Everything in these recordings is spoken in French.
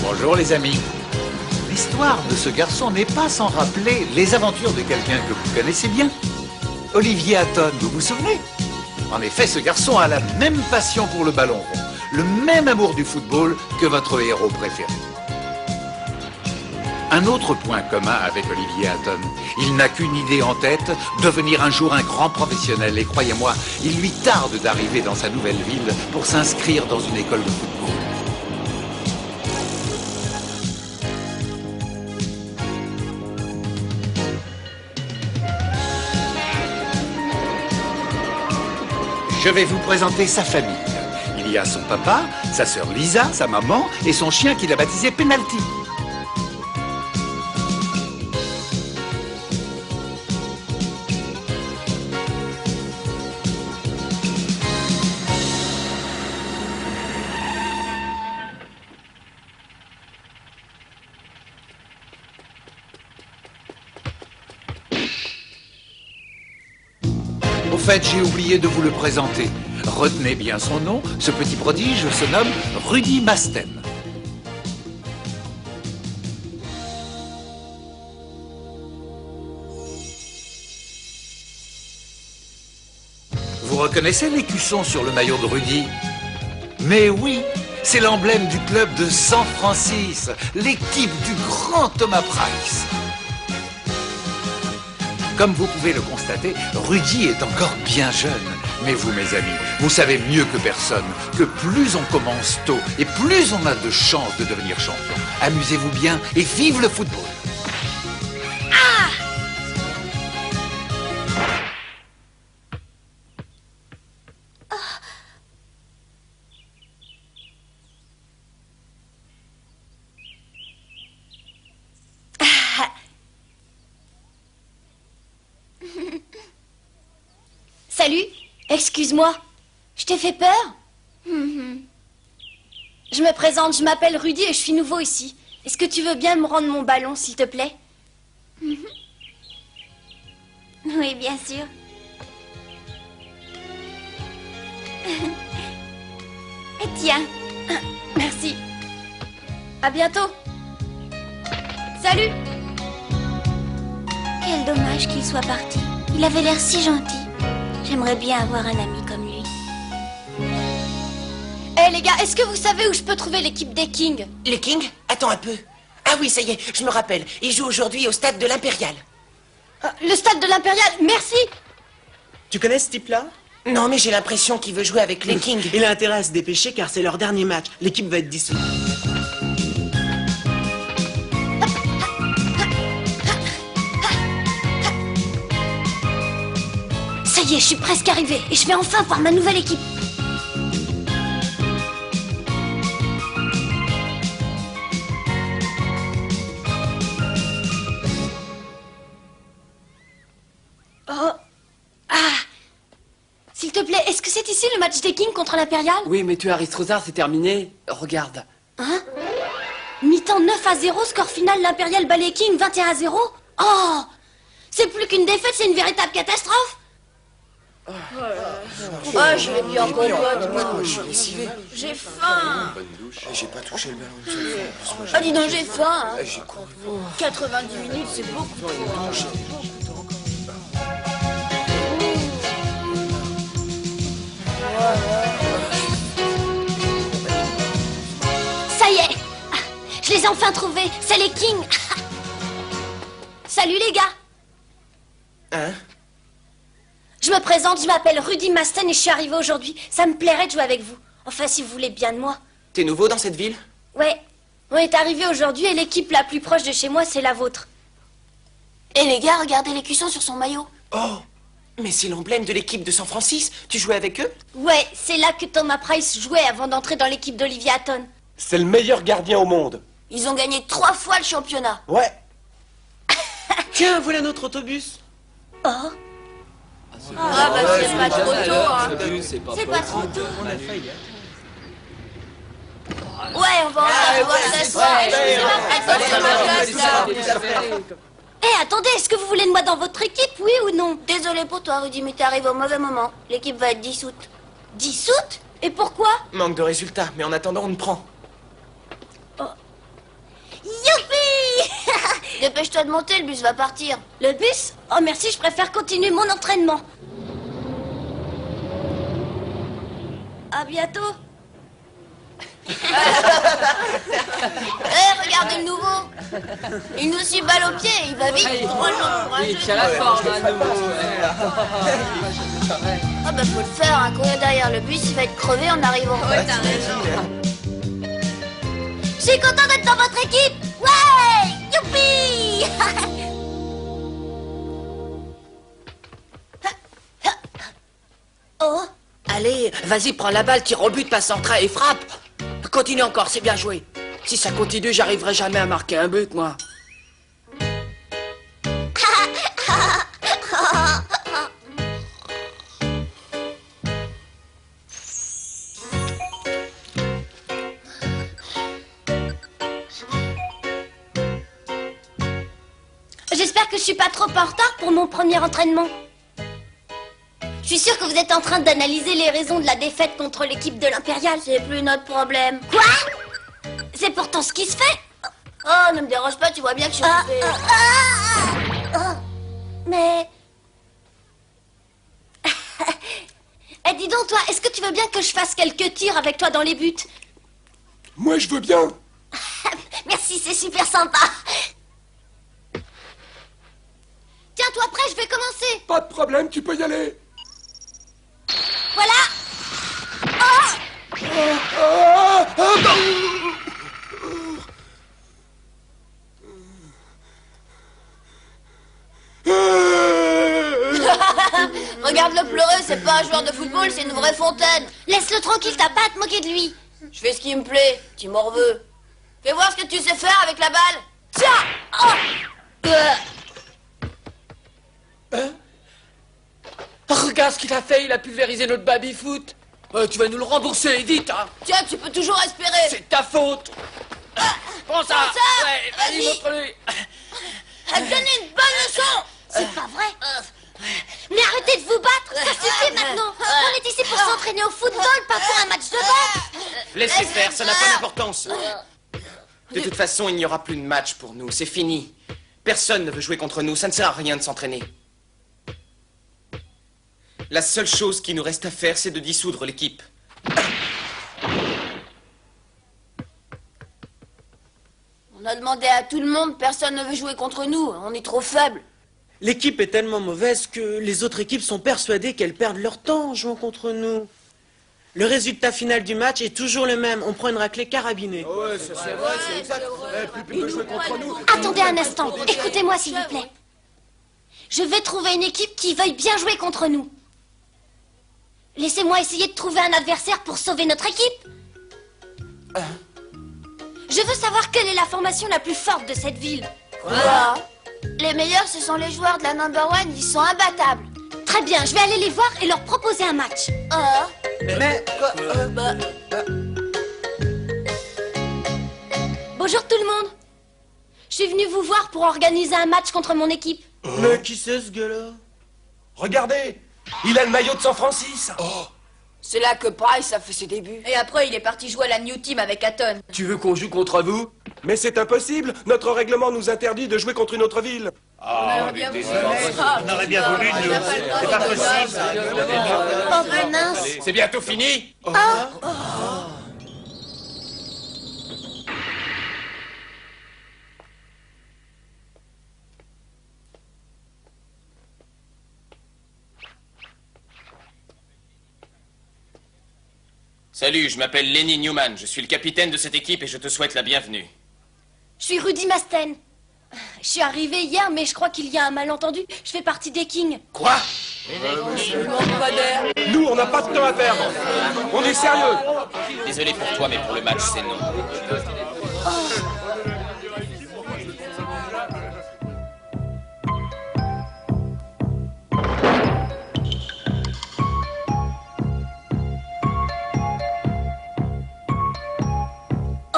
Bonjour les amis. L'histoire de ce garçon n'est pas sans rappeler les aventures de quelqu'un que vous connaissez bien. Olivier Hatton, vous vous souvenez? En effet, ce garçon a la même passion pour le ballon rond, le même amour du football que votre héros préféré. Un autre point commun avec Olivier Hatton, il n'a qu'une idée en tête, devenir un jour un grand professionnel. Et croyez-moi, il lui tarde d'arriver dans sa nouvelle ville pour s'inscrire dans une école de football. Je vais vous présenter sa famille. Il y a son papa, sa sœur Lisa, sa maman et son chien qu'il a baptisé Penalty. Au fait, j'ai oublié de vous le présenter. Retenez bien son nom, ce petit prodige se nomme Rudy Masten. Vous reconnaissez l'écusson sur le maillot de Rudy? Mais oui, c'est l'emblème du club de San Francisco, l'équipe du grand Thomas Price. Comme vous pouvez le constater, Rudy est encore bien jeune. Mais vous, mes amis, vous savez mieux que personne que plus on commence tôt et plus on a de chances de devenir champion. Amusez-vous bien et vive le football. Ah! Salut, excuse-moi, je t'ai fait peur? Je me présente, je m'appelle Rudy et je suis nouveau ici. Est-ce que tu veux bien me rendre mon ballon, s'il te plaît? Oui, bien sûr. Et tiens, merci. À bientôt. Salut. Quel dommage qu'il soit parti. Il avait l'air si gentil. J'aimerais bien avoir un ami comme lui. Eh les gars, est-ce que vous savez où je peux trouver l'équipe des Kings? Les Kings? Attends un peu. Ah oui, ça y est, je me rappelle. Ils jouent aujourd'hui au stade de l'Impérial. Le stade de l'Impérial, merci. Tu connais ce type-là? Non, mais j'ai l'impression qu'il veut jouer avec les Kings. Il a intérêt à se dépêcher car c'est leur dernier match. L'équipe va être dissoute. Ça y est, je suis presque arrivée et je vais enfin voir ma nouvelle équipe. Oh. Ah. S'il te plaît, est-ce que c'est ici le match des Kings contre l'Impérial? Oui, mais tu as Aristrozar, c'est terminé. Regarde. Hein? Mi-temps 9-0, score final, l'Impérial bat les Kings 21-0. Oh! C'est plus qu'une défaite, c'est une véritable catastrophe. Ah, je vais bien compote, moi. J'ai faim. J'ai pas touché le ballon une seule fois. Ah, dis donc, j'ai faim. Hein. J'ai couru. 90 minutes, c'est beaucoup. Ça y est. Je les ai enfin trouvés. C'est les Kings. Salut les gars. Hein? Je me présente, je m'appelle Rudy Masten et je suis arrivée aujourd'hui. Ça me plairait de jouer avec vous. Enfin, si vous voulez bien de moi. T'es nouveau dans cette ville? Ouais. On est arrivé aujourd'hui et l'équipe la plus proche de chez moi, c'est la vôtre. Et les gars, regardez l'écusson sur son maillot. Oh! Mais c'est l'emblème de l'équipe de San Francisco. Tu jouais avec eux? Ouais, c'est là que Thomas Price jouait avant d'entrer dans l'équipe d'Olivier Hatton. C'est le meilleur gardien au monde. Ils ont gagné 3 fois le championnat. Ouais. Tiens, voilà notre autobus. Oh. Ah, bah, c'est pas trop tôt, hein. C'est pas C'est pas trop tôt. Ouais, on va en voir ça soir. Eh, attendez, est-ce que vous voulez de moi dans votre équipe, oui ou non? Désolé pour toi, Rudy, mais t'es arrivé au mauvais moment. L'équipe va être dissoute. Dissoute? Et pourquoi? Manque de résultats, mais en attendant, on te prend. Dépêche-toi de monter, le bus va partir. Le bus? Oh merci, je préfère continuer mon entraînement. À bientôt. Regardez le nouveau. Il nous suit balle au pied, il va vite. Il tient la forme, hein, nouveau. Ah bah faut le faire, hein. Courir derrière le bus, il va être crevé en arrivant. Je suis content d'être dans votre équipe. Ouais, youpi. Oh. Allez, vas-y, prends la balle, tire au but, passe en train et frappe. Continue encore, c'est bien joué. Si ça continue, j'arriverai jamais à marquer un but, moi. J'espère que je suis pas trop en retard pour mon premier entraînement. Je suis sûre que vous êtes en train d'analyser les raisons de la défaite contre l'équipe de l'Impérial. C'est plus notre problème. Quoi? C'est pourtant ce qui se fait. Oh, ne me dérange pas, tu vois bien que je suis occupée. Mais... Eh, dis donc, toi, est-ce que tu veux bien que je fasse quelques tirs avec toi dans les buts? Moi, je veux bien. Merci, c'est super sympa. Tiens, toi, prêt, je vais commencer. Pas de problème, tu peux y aller. Voilà. Regarde-le pleurer, c'est pas un joueur de football, c'est une vraie fontaine. Laisse-le tranquille, t'as pas à te moquer de lui. Je fais ce qui me plaît, tu m'en veux. Fais voir ce que tu sais faire avec la balle. Tiens. Regarde ce qu'il a fait, il a pulvérisé notre baby-foot. Tu vas nous le rembourser, vite, hein. Tiens, tu peux toujours espérer. C'est ta faute. Prends ça. ça. Ouais, Vas-y. vas-y, montre-lui. Donne une bonne leçon. C'est pas vrai. Mais arrêtez de vous battre, ça suffit maintenant. On est ici pour s'entraîner au football, pas pour un match de boxe. Laissez faire, ça n'a pas d'importance. De toute façon, il n'y aura plus de match pour nous, c'est fini. Personne ne veut jouer contre nous, ça ne sert à rien de s'entraîner. La seule chose qui nous reste à faire, c'est de dissoudre l'équipe. On a demandé à tout le monde, personne ne veut jouer contre nous. On est trop faibles. L'équipe est tellement mauvaise que les autres équipes sont persuadées qu'elles perdent leur temps en jouant contre nous. Le résultat final du match est toujours le même. On prend une raclée carabinée. Ouais, c'est vrai, c'est exact. Plus peut jouer contre nous. Attendez un instant, écoutez-moi s'il vous plaît. Je vais trouver une équipe qui veuille bien jouer contre nous. Laissez-moi essayer de trouver un adversaire pour sauver notre équipe. Je veux savoir quelle est la formation la plus forte de cette ville. Voilà. Les meilleurs, ce sont les joueurs de la number one, ils sont imbattables. Très bien, je vais aller les voir et leur proposer un match. Mais... Bonjour tout le monde. Je suis venue vous voir pour organiser un match contre mon équipe. Mais qui c'est ce gars-là? Regardez, il a le maillot de San Francisco. C'est là que Price a fait ses débuts. Et après, il est parti jouer à la New Team avec Hatton. Tu veux qu'on joue contre vous? Mais c'est impossible. Notre règlement nous interdit de jouer contre une autre ville. On aurait bien voulu, nous. C'est pas possible. Oh mince. C'est bientôt fini. Salut, je m'appelle Lenny Newman, je suis le capitaine de cette équipe et je te souhaite la bienvenue. Je suis Rudy Masten. Je suis arrivé hier, mais je crois qu'il y a un malentendu. Je fais partie des Kings. Quoi? Nous, on n'a pas de temps à perdre. On est sérieux. Désolé pour toi, mais pour le match, c'est non.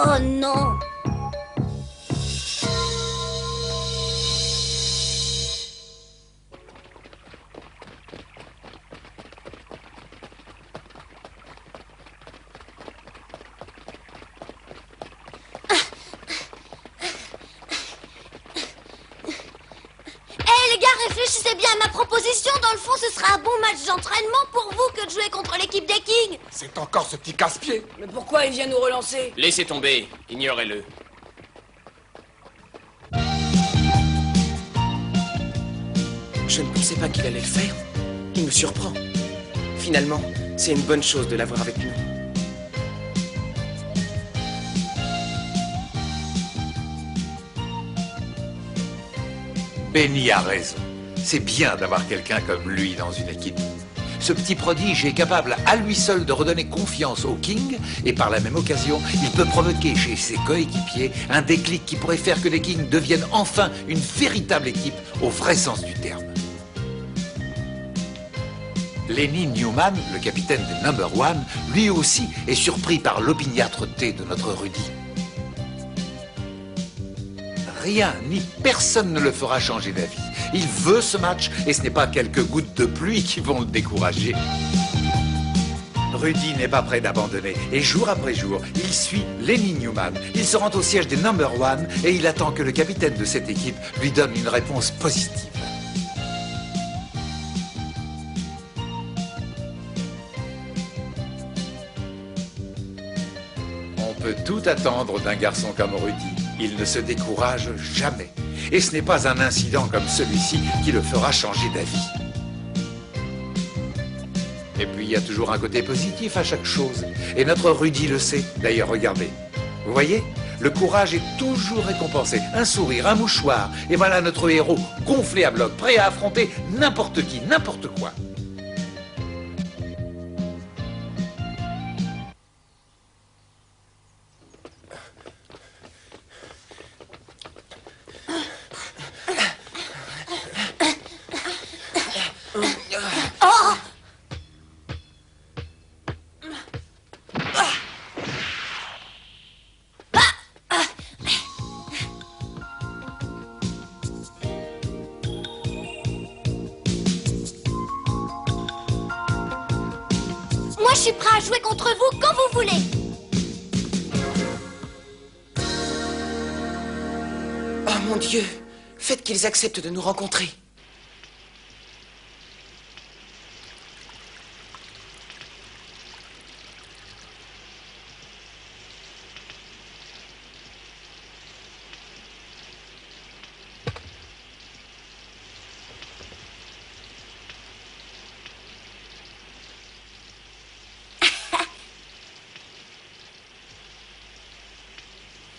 Oh non. ma proposition, dans le fond, ce sera un bon match d'entraînement pour vous que de jouer contre l'équipe des Kings. C'est encore ce petit casse-pied. Mais pourquoi il vient nous relancer? Laissez tomber, ignorez-le. Je ne pensais pas qu'il allait le faire. Il me surprend. Finalement, c'est une bonne chose de l'avoir avec nous. Benny a raison. C'est bien d'avoir quelqu'un comme lui dans une équipe. Ce petit prodige est capable à lui seul de redonner confiance aux Kings et par la même occasion, il peut provoquer chez ses coéquipiers un déclic qui pourrait faire que les Kings deviennent enfin une véritable équipe au vrai sens du terme. Lenny Newman, le capitaine des Number One, lui aussi est surpris par l'opiniâtreté de notre Rudy. Rien ni personne ne le fera changer d'avis. Il veut ce match et ce n'est pas quelques gouttes de pluie qui vont le décourager. Rudy n'est pas prêt d'abandonner et jour après jour, il suit Lenny Newman. Il se rend au siège des Number One et il attend que le capitaine de cette équipe lui donne une réponse positive. On peut tout attendre d'un garçon comme Rudy. Il ne se décourage jamais. Et ce n'est pas un incident comme celui-ci qui le fera changer d'avis. Et puis il y a toujours un côté positif à chaque chose. Et notre Rudy le sait. D'ailleurs, regardez. Vous voyez? Le courage est toujours récompensé. Un sourire, un mouchoir. Et voilà notre héros gonflé à bloc, prêt à affronter n'importe qui, n'importe quoi. Moi, je suis prêt à jouer contre vous quand vous voulez. Oh mon Dieu! Faites qu'ils acceptent de nous rencontrer.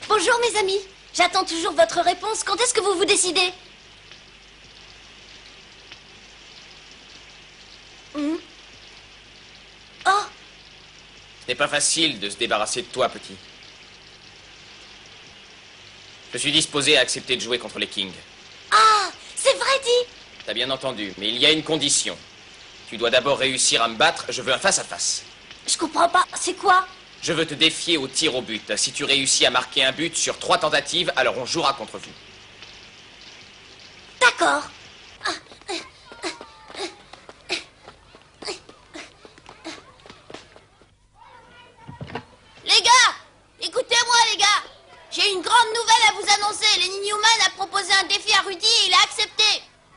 Bonjour mes amis, j'attends toujours votre réponse. Quand est-ce que vous vous décidez? Oh, Ce n'est pas facile de se débarrasser de toi, petit. Je suis disposé à accepter de jouer contre les Kings. ah, c'est vrai dit. T'as bien entendu, mais il y a une condition. Tu dois d'abord réussir à me battre, je veux un face-à-face. Je comprends pas, c'est quoi? Je veux te défier au tir au but. Si tu réussis à marquer un but sur 3 tentatives, alors on jouera contre vous. D'accord. Les gars! Écoutez-moi, les gars! J'ai une grande nouvelle à vous annoncer. Lenny Newman a proposé un défi à Rudy et il a accepté.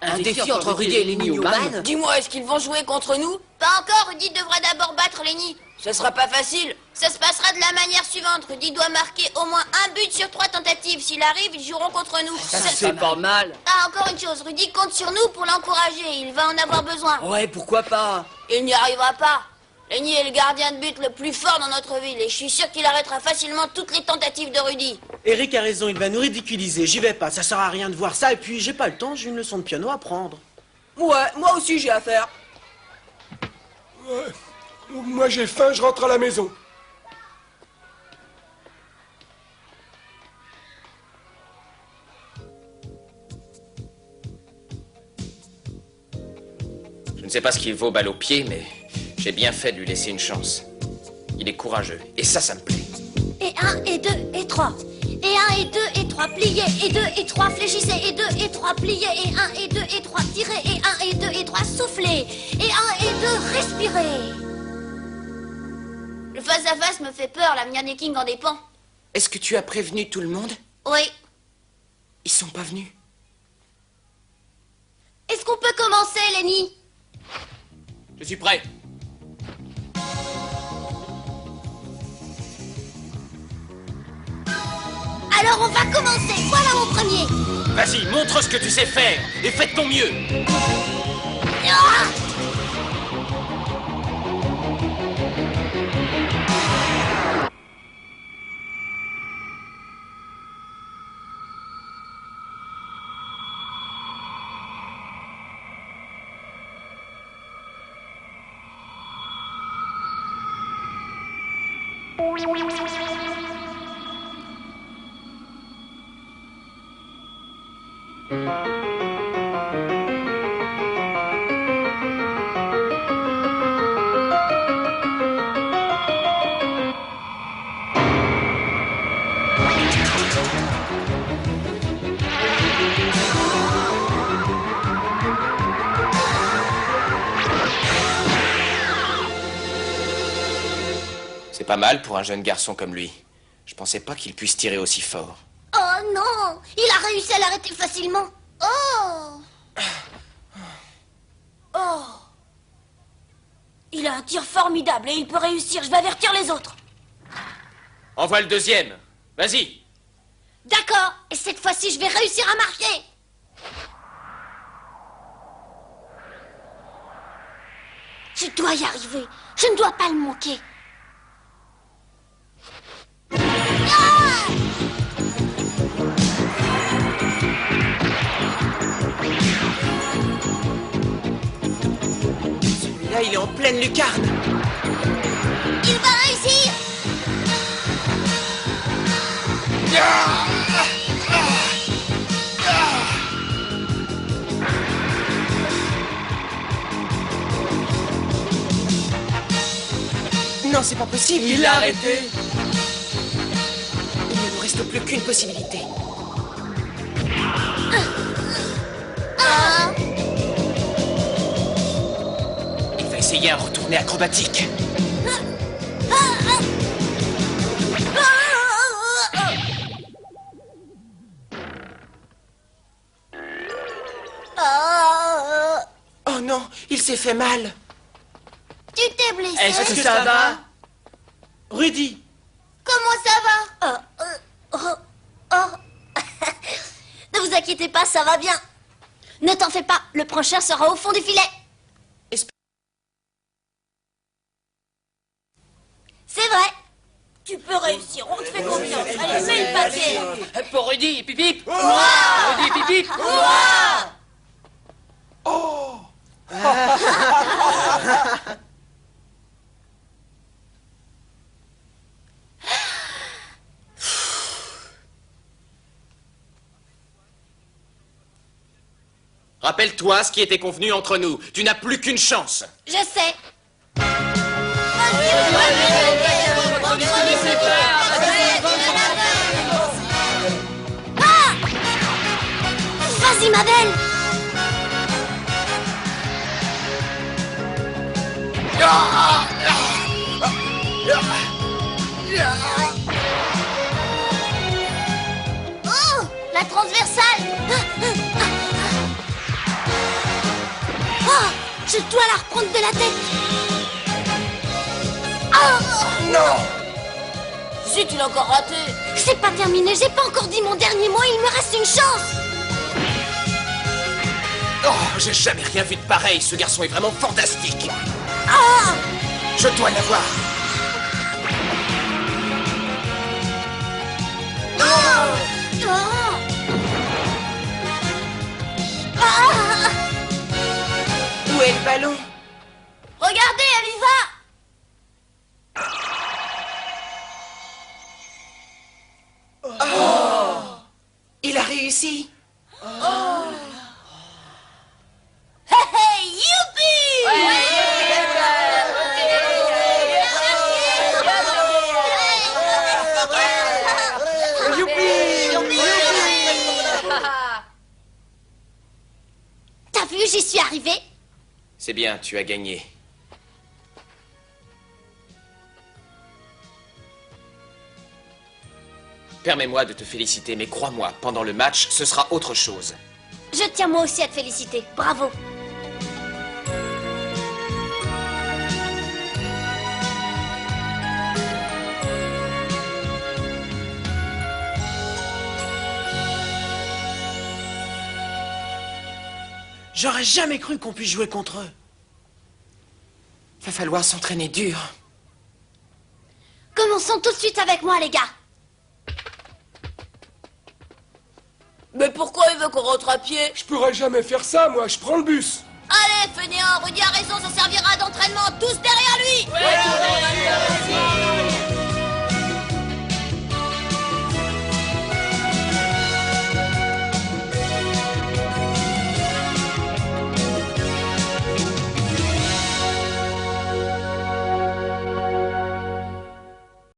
Un défi entre Rudy et Lenny Newman? Dis-moi, est-ce qu'ils vont jouer contre nous? Pas encore, Rudy devrait d'abord battre Lenny. Ce sera pas facile. Ça se passera de la manière suivante. Rudy doit marquer au moins un but sur 3 tentatives. S'il arrive, ils joueront contre nous. C'est pas mal. Ah, encore une chose, Rudy compte sur nous pour l'encourager. Il va en avoir besoin. Ouais, pourquoi pas? Il n'y arrivera pas. Lenny est le gardien de but le plus fort dans notre ville et je suis sûr qu'il arrêtera facilement toutes les tentatives de Rudy. Eric a raison, il va nous ridiculiser. J'y vais pas, ça sert à rien de voir ça. Et puis j'ai pas le temps, j'ai une leçon de piano à prendre. Ouais, moi aussi j'ai affaire. Ouais. Moi j'ai faim, je rentre à la maison. Je ne sais pas ce qu'il vaut balle au pied, mais j'ai bien fait de lui laisser une chance. Il est courageux, et ça me plaît. Et 1, et 2, et 3. Et 1, et 2, et 3, pliez. Et 2, et 3, fléchissez. Et 2, et 3, pliez. Et 1, et 2, et 3, tirez. Et 1, et 2, et 3, soufflez. Et 1, et 2, respirez. Le face-à-face me fait peur, l'avenir des Kings en dépend. Est-ce que tu as prévenu tout le monde? Oui. Ils sont pas venus. Est-ce qu'on peut commencer, Lenny? Je suis prêt. Alors on va commencer. Voilà mon premier. Vas-y, montre ce que tu sais faire et fais de ton mieux. Ah! C'est pas mal pour un jeune garçon comme lui. Je pensais pas qu'il puisse tirer aussi fort. Oh non! Il a réussi à l'arrêter facilement. Oh! Oh. Il a un tir formidable et il peut réussir. Je vais avertir les autres. Envoie le deuxième. Vas-y. D'accord. Et cette fois-ci, je vais réussir à marquer. Je dois y arriver. Je ne dois pas le manquer. Ah! Celui-là, il est en pleine lucarne. Il va réussir. Non, c'est pas possible. Il l'a arrêté. Il ne nous reste plus qu'une possibilité. Ah! Il va essayer un retourné acrobatique. Oh non, il s'est fait mal. Tu t'es blessé? Est-ce que ça va? Rudy, Comment ça va? Ne vous inquiétez pas, ça va bien. Ne t'en fais pas, le prochain sera au fond du filet. C'est vrai. Tu peux réussir. On te fait confiance. Allez, mets le paquet. Pour Rudy, pip pip. Rudy, pip pip. Rappelle-toi ce qui était convenu entre nous. Tu n'as plus qu'une chance. Je sais. Ah! Vas-y, ma belle. Oh, la transversale. Oh, je dois la reprendre de la tête. Oh, Non. Zut, tu l'as encore raté. c'est pas terminé, j'ai pas encore dit mon dernier mot, il me reste une chance. Oh, j'ai jamais rien vu de pareil. Ce garçon est vraiment fantastique. Ah! Je dois l'avoir. Oh! Oh! Ah! où est le ballon? Regardez, elle y va. Il a réussi. Hey, hey, youpi! T'as vu, j'y suis arrivée. C'est bien, tu as gagné. Permets-moi de te féliciter, mais crois-moi, pendant le match, ce sera autre chose. Je tiens moi aussi à te féliciter. Bravo. J'aurais jamais cru qu'on puisse jouer contre eux. Va falloir s'entraîner dur. Commençons tout de suite avec moi, les gars. Mais pourquoi il veut qu'on rentre à pied? Je pourrais jamais faire ça, moi. Je prends le bus. Allez, fainéant, Rudy a raison, ça servira